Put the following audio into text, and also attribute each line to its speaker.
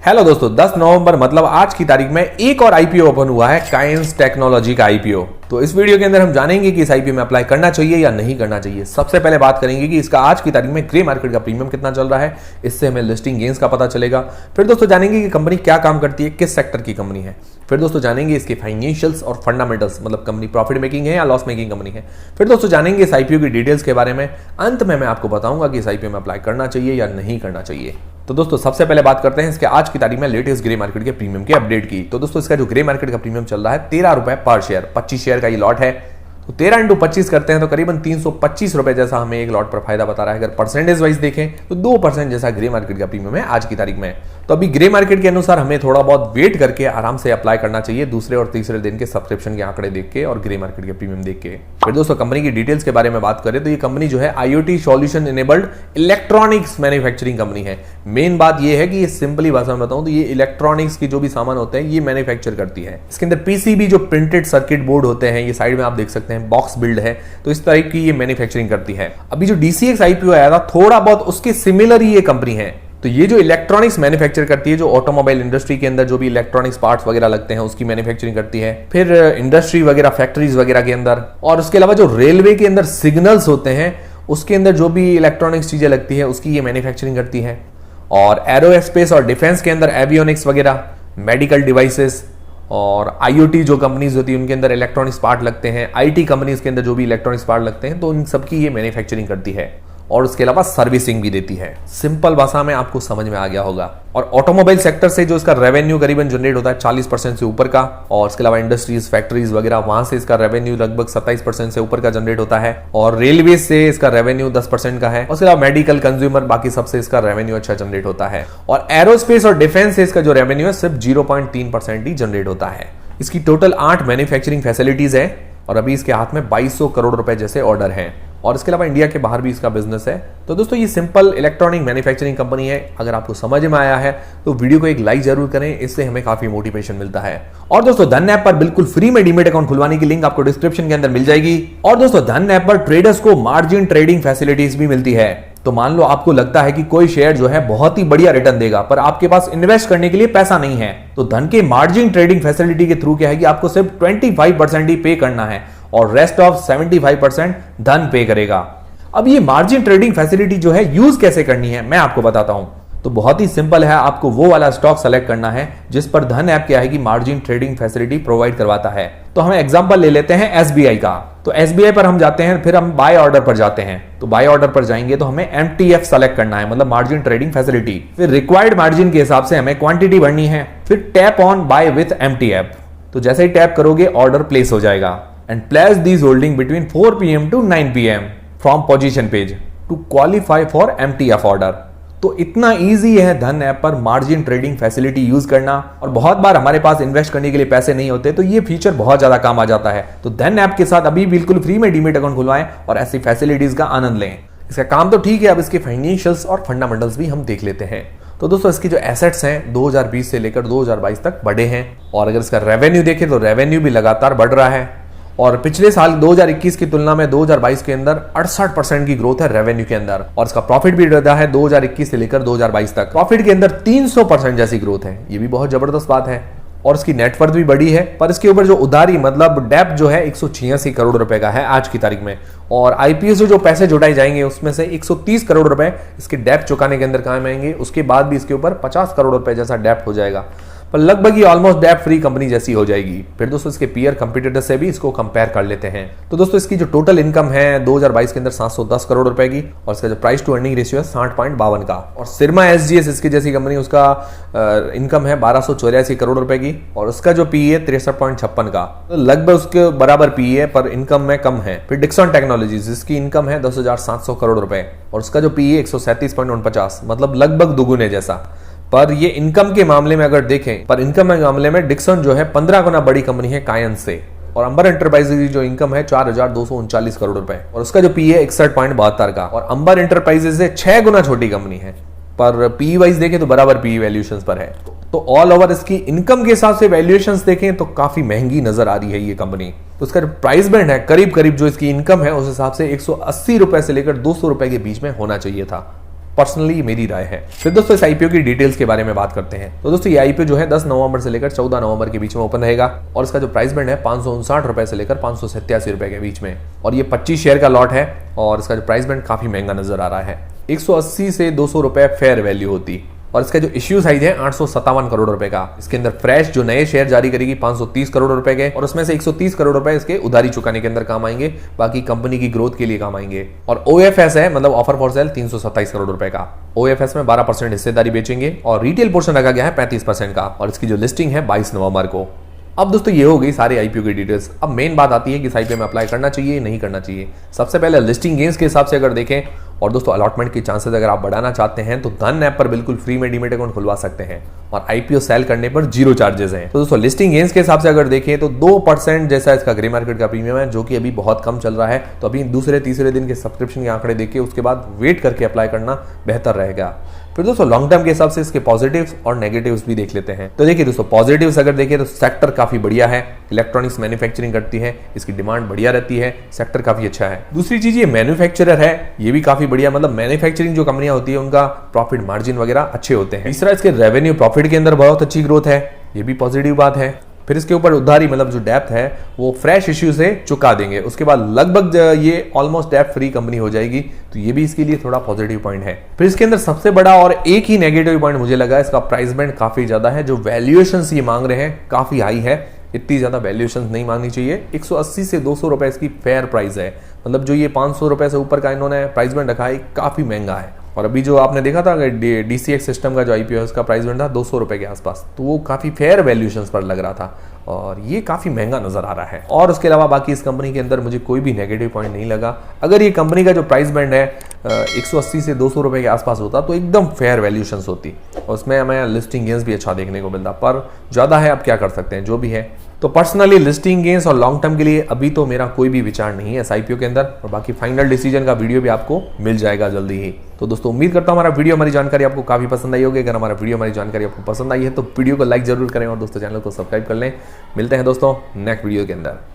Speaker 1: Hello दोस्तों, 10 नवंबर मतलब आज की तारीख में एक और आईपीओ ओपन हुआ है, काइंस टेक्नोलॉजी का आईपीओ। तो इस वीडियो के अंदर हम जानेंगे कि इस आईपीओ में अप्लाई करना चाहिए या नहीं करना चाहिए। सबसे पहले बात करेंगे कि इसका आज की तारीख में ग्रे मार्केट का प्रीमियम कितना चल रहा है, इससे हमें लिस्टिंग गेन्स का पता चलेगा। फिर दोस्तों जानेंगे कि कंपनी क्या काम करती है, किस सेक्टर की कंपनी है। फिर दोस्तों जानेंगे इसके फाइनेंशियल्स और फंडामेंटल्स, मतलब कंपनी प्रॉफिट मेकिंग है या लॉस मेकिंग कंपनी है। फिर दोस्तों जानेंगे इस आईपीओ की डिटेल्स के बारे में। अंत में मैं आपको बताऊंगा कि इस आईपीओ में अप्लाई करना चाहिए या नहीं करना चाहिए। तो दोस्तों सबसे पहले बात करते हैं इसके आज की तारीख में लेटेस्ट ग्रे मार्केट के प्रीमियम के अपडेट की। तो दोस्तों इसका जो ग्रे मार्केट का प्रीमियम चल रहा है 13 रुपए पर शेयर, 25 शेयर का ये लॉट है। तो 13 इंटू 25 करते हैं तो करीबन 325 रुपए जैसा हमें एक लॉट पर फायदा बता रहा है। अगर परसेंटेज वाइज देखें तो 2% जैसा ग्रे मार्केट का प्रीमियम है आज की तारीख में। तो अभी ग्रे मार्केट के अनुसार हमें थोड़ा बहुत वेट करके आराम से अप्लाई करना चाहिए, दूसरे और तीसरे दिन के सब्सक्रिप्शन के आंकड़े देख के और ग्रे मार्केट के प्रीमियम देख के। फिर दोस्तों कंपनी की डिटेल्स के बारे में बात करें तो ये कंपनी जो है IoT solution enabled electronics manufacturing company है। मेन बात ये है कि ये सिंपली भाषा में बताऊं तो ये इलेक्ट्रॉनिक्स की जो भी सामान होते हैं ये मैन्युफैक्चर करती है। इसके अंदर PCB जो प्रिंटेड सर्किट बोर्ड होते हैं, ये साइड में आप देख सकते हैं बॉक्स बिल्ड है, तो इस तरह की ये मैन्युफैक्चरिंग करती है। अभी जो DCX आईपीओ आया था थोड़ा बहुत उसके सिमिलर ही ये कंपनी है। तो ये जो इलेक्ट्रॉनिक्स मैन्युफैक्चर करती है, जो ऑटोमोबाइल इंडस्ट्री के अंदर जो भी इलेक्ट्रॉनिक्स पार्ट्स वगैरह लगते हैं उसकी मैन्युफैक्चरिंग करती है। फिर इंडस्ट्री वगैरह फैक्ट्रीज वगैरह के अंदर, और उसके अलावा जो रेलवे के अंदर सिग्नल्स होते हैं उसके अंदर जो भी इलेक्ट्रॉनिक्स चीजें लगती है उसकी ये मैन्युफैक्चरिंग करती है। और एरोस्पेस और डिफेंस के अंदर एवियोनिक्स वगैरह, मेडिकल डिवाइसेस और IoT जो कंपनीज होती है उनके अंदर इलेक्ट्रॉनिक्स पार्ट लगते हैं। IT कंपनीज के अंदर जो भी इलेक्ट्रॉनिक्स पार्ट लगते हैं तो उन सबकी ये मैन्युफैक्चरिंग करती है और उसके अलावा सर्विसिंग भी देती है। सिंपल भाषा में आपको समझ में आ गया होगा। और ऑटोमोबाइल सेक्टर से जो इसका रेवेन्यू करीबन जनरेट होता है 40% से ऊपर का, और इसके अलावा इंडस्ट्रीज फैक्ट्रीज वगैरह वहां से इसका रेवेन्यू लगभग 27% से ऊपर का जनरेट होता है। और रेलवे से इसका रेवेन्यू 10% का है। उसके अलावा मेडिकल, कंज्यूमर, बाकी सबसे इसका रेवेन्यू अच्छा जनरेट होता है। और एरोस्पेस और डिफेंस से इसका जो रेवेन्यू है सिर्फ 0.3% ही जनरेट होता है। इसकी टोटल 8 मैन्युफैक्चरिंग फैसिलिटीज है और अभी इसके हाथ में 2200 करोड़ रुपए जैसे ऑर्डर हैं। और इसके अलावा इंडिया के बाहर भी इसका बिजनेस है। तो दोस्तों ये सिंपल इलेक्ट्रॉनिक मैन्युफैक्चरिंग कंपनी है। अगर आपको समझ में आया है तो वीडियो को एक लाइक जरूर करें, इससे हमें काफी मोटिवेशन मिलता है। और दोस्तों धन ऐप पर बिल्कुल फ्री में डीमेट अकाउंट खुलवाने की लिंक आपको डिस्क्रिप्शन के अंदर मिल जाएगी। और दोस्तों धन ऐप पर ट्रेडर्स को मार्जिन ट्रेडिंग फैसिलिटीज भी मिलती है। तो मान लो आपको लगता है कि कोई शेयर जो है बहुत ही बढ़िया रिटर्न देगा पर आपके पास इन्वेस्ट करने के लिए पैसा नहीं है, तो धन के मार्जिन ट्रेडिंग फैसिलिटी के थ्रू क्या है कि आपको सिर्फ 25% ही पे करना है और रेस्ट ऑफ 75% धन पे करेगा। अब ये मार्जिन ट्रेडिंग फैसिलिटी जो है यूज कैसे करनी है मैं आपको बताता हूं। तो बहुत ही सिंपल है, आपको वो वाला स्टॉक सेलेक्ट करना है जिस पर धन ऐप क्या है कि मार्जिन ट्रेडिंग फैसिलिटी प्रोवाइड करवाता है। तो हम एग्जांपल ले लेते हैं SBI का। तो SBI पर हम जाते हैं, फिर हम बाय ऑर्डर पर जाते हैं। तो बाय ऑर्डर पर जाएंगे तो हमें MTF सेलेक्ट करना है, मतलब मार्जिन ट्रेडिंग फैसिलिटी। फिर रिक्वायर्ड मार्जिन के हिसाब से हमें क्वांटिटी भरनी है। फिर tap on buy with MTF। तो जैसे ही टैप करोगे ऑर्डर प्लेस हो जाएगा। And place these holding between 4 PM to 9 PM from position page to qualify for MTF order. तो इतना इजी है धन ऐप पर मार्जिन ट्रेडिंग फैसिलिटी यूज करना। और बहुत बार हमारे पास इन्वेस्ट करने के लिए पैसे नहीं होते तो ये फीचर बहुत ज्यादा काम आ जाता है। तो धन ऐप के साथ अभी बिल्कुल फ्री में डीमेट अकाउंट खुलवाएं और ऐसी फैसिलिटीज का आनंद लें। इसका काम तो ठीक है, अब इसके फाइनेंशियल्स और फंडामेंटल्स भी हम देख लेते हैं। तो दोस्तों इसकी जो एसेट्स हैं 2020 से लेकर 2022 तक बढ़े हैं। और अगर इसका रेवेन्यू देखें तो रेवेन्यू भी लगातार बढ़ रहा है। और पिछले साल 2021 की तुलना में 2022 के अंदर 68% की ग्रोथ है रेवेन्यू के अंदर। और इसका प्रॉफिट भी बढ़ा है 2021 से लेकर 2022 तक। प्रॉफिट के अंदर 300% जैसी ग्रोथ है, ये भी बहुत जबरदस्त बात है। और इसकी नेटवर्थ भी बढ़ी है, पर इसके ऊपर जो उधारी मतलब डेप्ट जो है 186 करोड़ रुपए का है आज की तारीख में। और IPO से जो पैसे जुटाए जाएंगे उसमें से 130 करोड़ रुपए इसके डेप्ट चुकाने के अंदर काम आएंगे। उसके बाद भी इसके ऊपर 50 करोड़ रुपए जैसा डेप्ट हो जाएगा, पर लगभग ये ऑलमोस्ट डेप्ट फ्री कंपनी जैसी हो जाएगी। फिर दोस्तों इसके पीयर कंपटीटर से भी इसको कंपेयर कर लेते हैं। तो दोस्तों इसकी जो टोटल इनकम है 2022 के अंदर 710 करोड़ रुपए की, और इसका जो प्राइस टू अर्निंग रेशियो है 60.52 का। और सिरमा SGS इसकी जैसी कंपनी, उसका इनकम है 1284 करोड़ रुपए की और उसका जो PE है 63.56 का। तो लगभग उसके बराबर PE है पर इनकम में कम है। फिर डिक्सन टेक्नोलॉजीज, इसकी इनकम है 10,700 करोड़ रुपए और उसका जो PE 137.49, मतलब लगभग दुगुने जैसा। पर ये इनकम के मामले में अगर देखें, पर इनकम के मामले में डिक्सन जो है 15 गुना बड़ी कंपनी है कायंस से। और अंबर एंटरप्राइजेज की जो इनकम है 4,239 करोड़ रुपए और उसका जो PE है 61.72 का। और अंबर एंटरप्राइजेज से 6 गुना छोटी कंपनी है, पर PE वाइज देखें तो बराबर PE वैल्यूएशंस पर है। तो ऑल ओवर इसकी इनकम के हिसाब से वैल्यूएशंस देखें तो काफी महंगी नजर आ रही है ये कंपनी। तो उसका प्राइस बैंड है करीब करीब जो इसकी इनकम है उस हिसाब से 180 रुपए से लेकर 200 रुपए के बीच में होना चाहिए था। पर्सनली मेरी राय है। फिर दोस्तों इस आईपीओ की डिटेल्स के बारे में बात करते हैं। तो दोस्तों ये आईपीओ जो है 10 नवंबर से लेकर 14 नवंबर के बीच में ओपन रहेगा और इसका जो प्राइस बैंड है 559 रुपए से लेकर 587 रुपए के बीच में, और ये 25 शेयर का लॉट है और इसका जो प्राइस बैंड काफी महंगा नजर आ रहा है। 180 से 200 रुपए फेयर वैल्यू होती, और इसका जो इश्यू साइज है 857 करोड़ रुपए का। इसके अंदर फ्रेश जो नए शेयर जारी करेगी 530 करोड़ रुपए के, और उसमें से 130 करोड़ रुपए इसके उधारी चुकाने के अंदर काम आएंगे, बाकी कंपनी की ग्रोथ के लिए काम आएंगे। और ओएफएस है, मतलब ऑफर फॉर सेल 327 करोड़ रुपए का। ओएफएस में 12% हिस्सेदारी बेचेंगे और रिटेल पोर्शन रखा गया है 35% का, और इसकी जो लिस्टिंग है 22 नवंबर को। अब दोस्तों ये हो गई सारी आईपीओ की डिटेल्स। अब मेन बात आती है कि इस आईपीओ में अप्लाई करना चाहिए नहीं करना चाहिए। सबसे पहले लिस्टिंग गेन्स के हिसाब से अगर देखें, और दोस्तों अलॉटमेंट के चांसेस अगर आप बढ़ाना चाहते हैं तो धन ऐप पर बिल्कुल फ्री में डीमेट अकाउंट खुलवा सकते हैं, और आईपीओ सेल करने पर 0 चार्जेस हैं। तो दोस्तों लिस्टिंग गेन्स के हिसाब से अगर देखें तो 2% जैसा इसका ग्रे मार्केट का प्रीमियम है, जो कि अभी बहुत कम चल रहा है। तो अभी दूसरे तीसरे दिन के सब्सक्रिप्शन के आंकड़े देख के उसके बाद वेट करके अप्लाई करना बेहतर रहेगा। फिर दोस्तों लॉन्ग टर्म के हिसाब से इसके पॉजिटिव्स और नेगेटिव्स भी देख लेते हैं। तो देखिए दोस्तों पॉजिटिव्स अगर देखें तो सेक्टर काफी बढ़िया है, इलेक्ट्रॉनिक्स मैन्युफैक्चरिंग करती है, इसकी डिमांड बढ़िया रहती है, सेक्टर काफी अच्छा है। दूसरी चीज ये मैन्युफैक्चरर है, ये भी काफी बढ़िया, मतलब मैन्युफैक्चरिंग जो कंपनियां होती है उनका प्रॉफिट मार्जिन वगैरह अच्छे होते हैं। तीसरा इसके रेवेन्यू प्रॉफिट के अंदर बहुत अच्छी ग्रोथ है, ये भी पॉजिटिव बात है। फिर इसके ऊपर उधारी मतलब जो डेप्थ है वो फ्रेश इश्यू से चुका देंगे, उसके बाद लगभग ये ऑलमोस्ट डेप्थ फ्री कंपनी हो जाएगी, तो ये भी इसके लिए थोड़ा पॉजिटिव पॉइंट है। फिर इसके अंदर सबसे बड़ा और एक ही नेगेटिव पॉइंट मुझे लगा, इसका प्राइस बैंड काफी ज्यादा है। जो वैल्यूएशन ये मांग रहे हैं काफी हाई है, इतनी ज्यादा वैल्यूएशन नहीं मांगनी चाहिए। 180 से 200 रुपए इसकी फेयर प्राइस है, मतलब जो ये 500 रुपए से ऊपर का इन्होंने प्राइस बैंड रखा है काफी महंगा है। और अभी जो आपने देखा था डीसीएक्स सिस्टम का जो आईपीओ है उसका प्राइस बैंड था 200 रुपए के आसपास, तो वो काफी फेयर वैल्यूएशंस पर लग रहा था, और ये काफी महंगा नजर आ रहा है। और उसके अलावा बाकी इस कंपनी के अंदर मुझे कोई भी नेगेटिव पॉइंट नहीं लगा। अगर ये कंपनी का जो प्राइस बैंड है 180 से 200 रुपए के आसपास होता तो एकदम फेयर वैल्यूएशंस होती, और उसमें हमें लिस्टिंग गेन्स भी अच्छा देखने को मिलता, पर ज्यादा है, अब क्या कर सकते हैं, जो भी है। तो पर्सनली लिस्टिंग गेन्स और लॉन्ग टर्म के लिए अभी तो मेरा कोई भी विचार नहीं है इस आईपीओ के अंदर, और बाकी फाइनल डिसीजन का वीडियो भी आपको मिल जाएगा जल्दी ही। तो दोस्तों उम्मीद करता हूं हमारा वीडियो हमारी जानकारी आपको काफी पसंद आई होगी। अगर हमारा वीडियो हमारी जानकारी आपको पसंद आई है तो वीडियो को लाइक जरूर करें और दोस्तों चैनल को सब्सक्राइब कर लें। मिलते हैं दोस्तों नेक्स्ट वीडियो के अंदर।